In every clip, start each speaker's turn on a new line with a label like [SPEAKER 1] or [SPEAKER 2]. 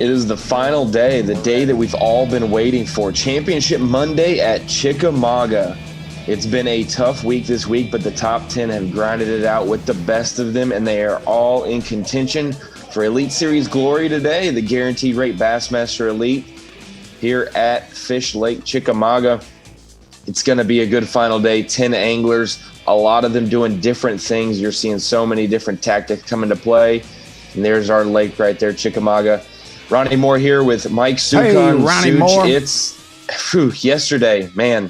[SPEAKER 1] It is the final day, the day that we've all been waiting for. Championship Monday at Chickamauga. It's been a tough week this week, but the top 10 have grinded it out with the best of them, and they are all in contention for Elite Series glory today. The guaranteed rate Bassmaster Elite here at Fish Lake Chickamauga. It's going to be a good final day. 10 anglers, a lot of them doing different things. You're seeing so many different tactics come into play. And there's our lake right there, Chickamauga. Ronnie Moore here with Mike Sukon.
[SPEAKER 2] Hey, Ronnie Moore.
[SPEAKER 1] It's yesterday, man.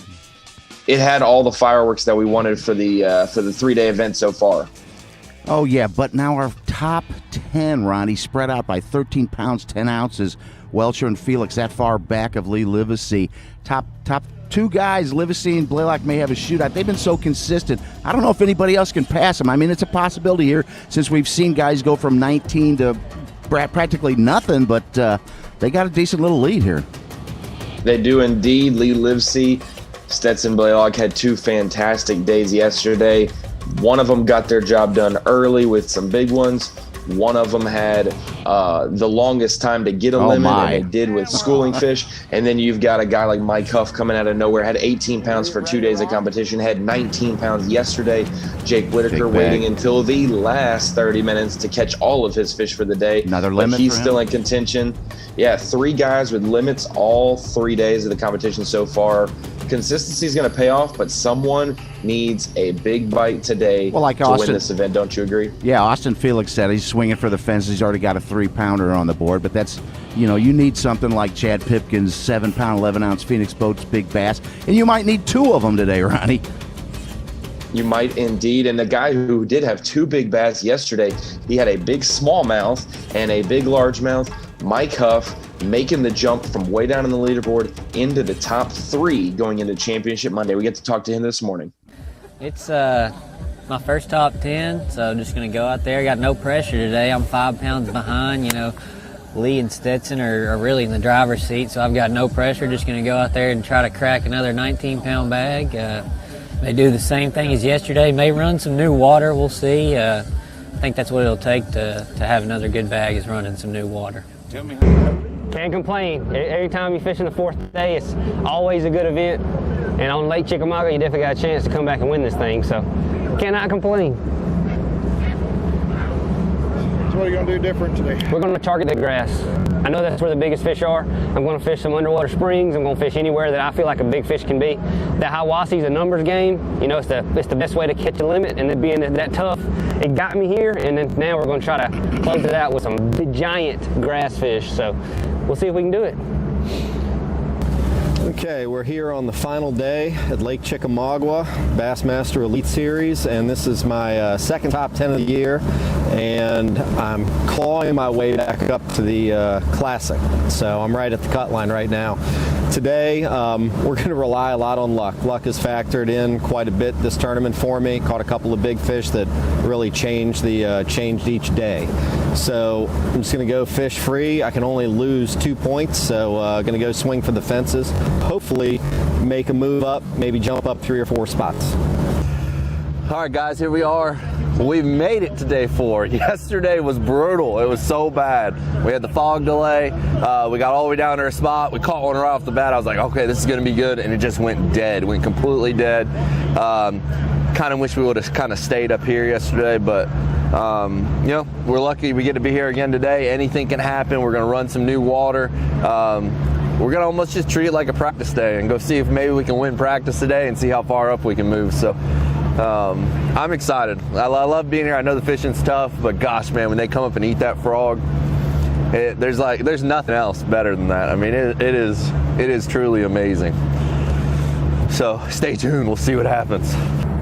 [SPEAKER 1] It had all the fireworks that we wanted for the 3-day event so far.
[SPEAKER 2] Oh yeah, but now our top 10, Ronnie, spread out by 13 pounds 10 ounces. Welcher and Felix that far back of Lee Livesey. Top two guys, Livesey and Blaylock, may have a shootout. They've been so consistent. I don't know if anybody else can pass them. I mean, it's a possibility here since we've seen guys go from 19 to practically nothing, but they got a decent little lead here.
[SPEAKER 1] They do indeed. Lee Livesey, Stetson Blaylock had two fantastic days yesterday. One of them got their job done early with some big ones. One of them had the longest time to get a limit, and it did with schooling fish. And then you've got a guy like Mike Huff coming out of nowhere, had 18 pounds for 2 days of competition, had 19 pounds yesterday. Jake Whitaker waiting until the last 30 minutes to catch all of his fish for the day.
[SPEAKER 2] Another limit.
[SPEAKER 1] But he's still in contention. Yeah, 3 guys with limits all 3 days of the competition so far. Consistency is going to pay off, but someone needs a big bite today to win this event. Don't you agree?
[SPEAKER 2] Yeah, Austin Felix said he's swinging for the fences. He's already got a 3-pounder on the board, but that's, you need something like Chad Pipkin's 7-pound, 11-ounce Phoenix Boats Big Bass, and you might need 2 of them today, Ronnie.
[SPEAKER 1] You might indeed. And the guy who did have 2 big bass yesterday, he had a big smallmouth and a big largemouth. Mike Huff making the jump from way down in the leaderboard into the top 3 going into Championship Monday. We get to talk to him this morning.
[SPEAKER 3] It's my first top 10, so I'm just going to go out there. Got no pressure today. I'm 5 pounds behind. Lee and Stetson are really in the driver's seat, so I've got no pressure. Just going to go out there and try to crack another 19-pound bag. They do the same thing as yesterday. May run some new water. We'll see. I think that's what it'll take to have another good bag, is running some new water.
[SPEAKER 4] Can't complain. Every time you fish in the 4th day, it's always a good event. And on Lake Chickamauga, you definitely got a chance to come back and win this thing. So, cannot complain.
[SPEAKER 5] So what are you going to do different today? We're
[SPEAKER 4] going to target the grass. I know that's where the biggest fish are. I'm going to fish some underwater springs. I'm going to fish anywhere that I feel like a big fish can be. That Hiwassee's a numbers game. It's the best way to catch a limit, and then being that tough, it got me here, and then now we're going to try to close it out with some big, giant grass fish. So we'll see if we can do it.
[SPEAKER 6] Okay, we're here on the final day at Lake Chickamauga, Bassmaster Elite Series, and this is my second top 10 of the year, and I'm clawing my way back up to the Classic. So I'm right at the cut line right now. Today, we're going to rely a lot on luck. Luck has factored in quite a bit this tournament for me. Caught a couple of big fish that really changed each day. So I'm just going to go fish free. I can only lose 2 points, so going to go swing for the fences. Hopefully make a move up, maybe jump up 3 or 4 spots.
[SPEAKER 7] All right, guys, here we are. We've made it to day 4. Yesterday was brutal. It was so bad. We had the fog delay. We got all the way down to our spot. We caught one right off the bat. I was like, okay, this is going to be good. And it just went dead, went completely dead. Kind of wish we would have kind of stayed up here yesterday, but we're lucky we get to be here again today. Anything can happen. We're going to run some new water. We're going to almost just treat it like a practice day and go see if maybe we can win practice today and see how far up we can move. So I'm excited. I love being here. I know the fishing's tough, but gosh, man, when they come up and eat that frog, there's nothing else better than that. I mean, it is truly amazing. So stay tuned. We'll see what happens.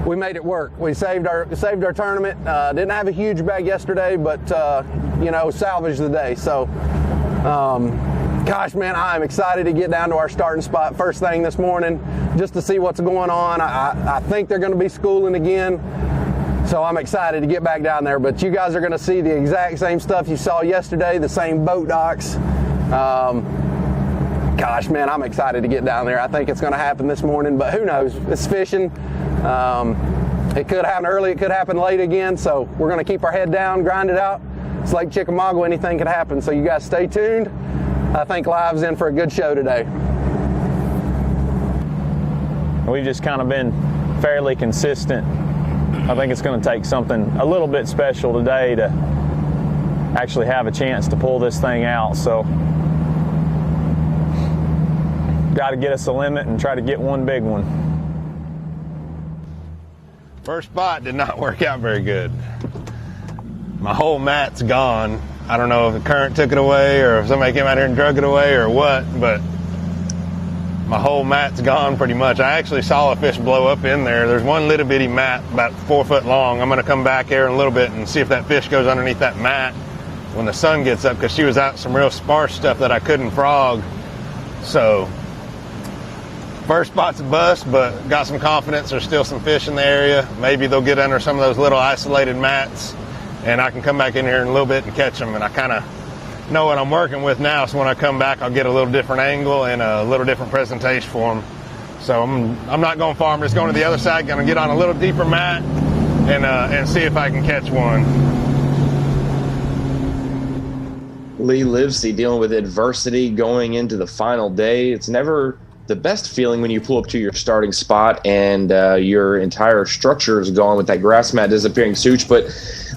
[SPEAKER 8] We made it work. We saved our tournament. Didn't have a huge bag yesterday, but salvaged the day. So, gosh, man, I'm excited to get down to our starting spot first thing this morning, just to see what's going on. I think they're going to be schooling again, so I'm excited to get back down there. But you guys are going to see the exact same stuff you saw yesterday, the same boat docks. Gosh, man, I'm excited to get down there. I think it's going to happen this morning, but who knows? It's fishing. It could happen early, it could happen late again, so we're going to keep our head down, grind it out, It's Lake Chickamauga, anything could happen. So you guys stay tuned. I think Live's in for a good show today.
[SPEAKER 9] We've just kind of been fairly consistent. I think it's going to take something a little bit special today to actually have a chance to pull this thing out. So got to get us a limit and try to get one big one.
[SPEAKER 5] First spot did not work out very good. My whole mat's gone. I don't know if the current took it away or if somebody came out here and drug it away or what, but my whole mat's gone pretty much. I actually saw a fish blow up in there. There's one little bitty mat about 4 foot long. I'm going to come back here in a little bit and see if that fish goes underneath that mat when the sun gets up, because she was out some real sparse stuff that I couldn't frog. So first spot's a bust, but got some confidence. There's still some fish in the area. Maybe they'll get under some of those little isolated mats, and I can come back in here in a little bit and catch them. And I kind of know what I'm working with now, so when I come back, I'll get a little different angle and a little different presentation for them. So I'm not going far. I'm just going to the other side, going to get on a little deeper mat and see if I can catch one.
[SPEAKER 1] Lee Livesey dealing with adversity going into the final day. It's never the best feeling when you pull up to your starting spot and your entire structure is gone with that grass mat disappearing, Such. But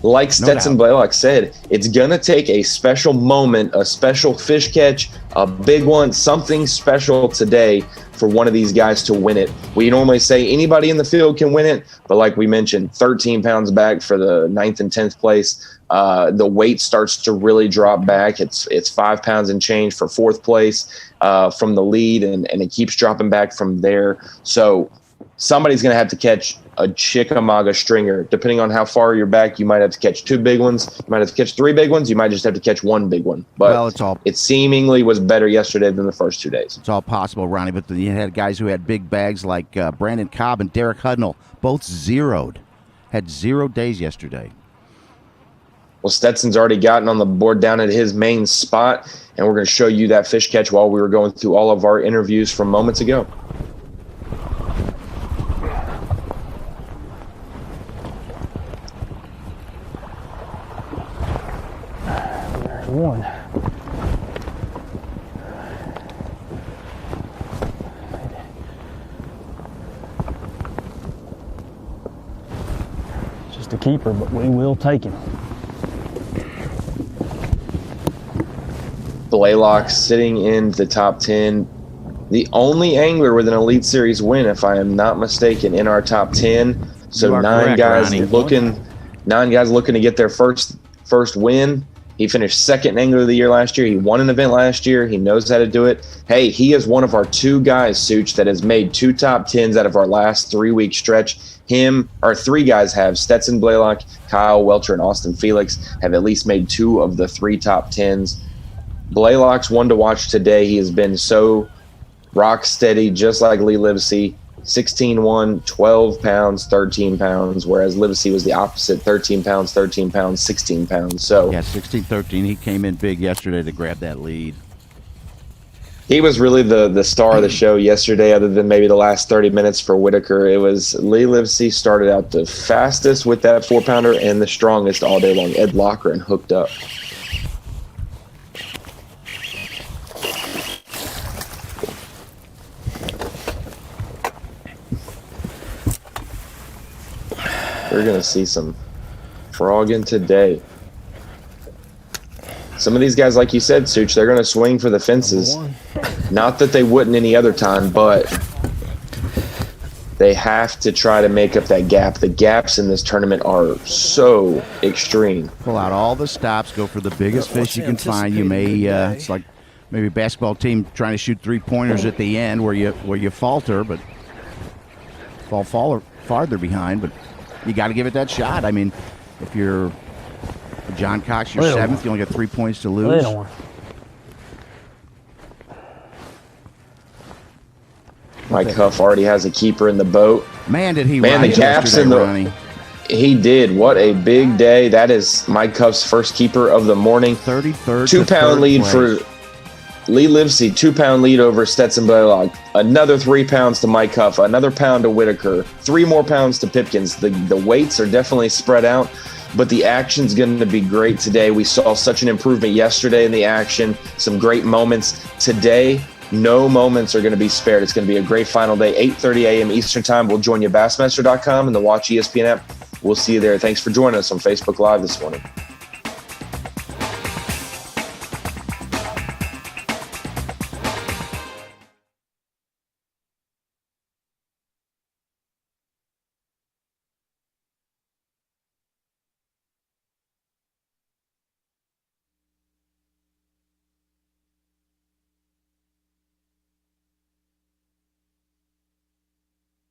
[SPEAKER 1] like Stetson Blaylock said, it's going to take a special moment, a special fish catch, a big one, something special today for one of these guys to win it. We normally say anybody in the field can win it, but like we mentioned, 13 pounds back for the 9th and 10th place. The weight starts to really drop back. It's 5 pounds and change for 4th place from the lead, and it keeps dropping back from there. So somebody's going to have to catch a Chickamauga stringer. Depending on how far you're back, you might have to catch 2 big ones. You might have to catch 3 big ones. You might just have to catch 1 big one. But it seemingly was better yesterday than the first 2 days.
[SPEAKER 2] It's all possible, Ronnie, but then you had guys who had big bags like Brandon Cobb and Derek Hudnall, both zeroed. Had 0 days yesterday.
[SPEAKER 1] Well, Stetson's already gotten on the board down at his main spot, and we're going to show you that fish catch while we were going through all of our interviews from moments ago.
[SPEAKER 4] There's one. Just a keeper, but we will take him.
[SPEAKER 1] Blaylock sitting in the top 10. The only angler with an Elite Series win, if I am not mistaken, in our top 10. So 9 guys looking to get their first win. He finished 2nd angler of the year last year. He won an event last year. He knows how to do it. Hey, he is one of our 2 guys, Such, that has made 2 top 10s out of our last 3-week stretch. Our 3 guys have. Stetson Blaylock, Kyle Welcher, and Austin Felix have at least made 2 of the 3 top 10s. Blaylock's one to watch today. He has been so rock steady, just like Lee Livesey. 16-1, 12 pounds, 13 pounds, whereas Livesey was the opposite, 13 pounds, 13 pounds, 16 pounds. So
[SPEAKER 2] yeah, 16-13. He came in big yesterday to grab that lead.
[SPEAKER 1] He was really the star of the show yesterday, other than maybe the last 30 minutes for Whitaker. It was Lee Livesey started out the fastest with that 4-pounder and the strongest all day long. Ed Lochran hooked up. We're going to see some frogging today. Some of these guys, like you said, Such, they're going to swing for the fences. Not that they wouldn't any other time, but they have to try to make up that gap. The gaps in this tournament are so extreme.
[SPEAKER 2] Pull out all the stops, go for the biggest fish you can find. You may, it's like maybe a basketball team trying to shoot 3-pointers at the end where you falter, but fall farther behind, but you got to give it that shot. I mean, if you're John Cox, you're 7th, you only got 3 points to lose.
[SPEAKER 1] Mike Huff already has a keeper in the boat.
[SPEAKER 2] Man, did he
[SPEAKER 1] the gaps in the He did. What a big day. That is Mike Huff's first keeper of the morning.
[SPEAKER 2] 33rd
[SPEAKER 1] 2-pound lead for Lee Livesey, 2-pound lead over Stetson Blaylock. Another 3 pounds to Mike Huff. Another pound to Whitaker. 3 more pounds to Pipkins. The weights are definitely spread out. but the action's going to be great today. We saw such an improvement yesterday in the action, some great moments. Today, no moments are going to be spared. It's going to be a great final day, 8:30 a.m. Eastern time. We'll join you at Bassmaster.com and the Watch ESPN app. We'll see you there. Thanks for joining us on Facebook Live this morning.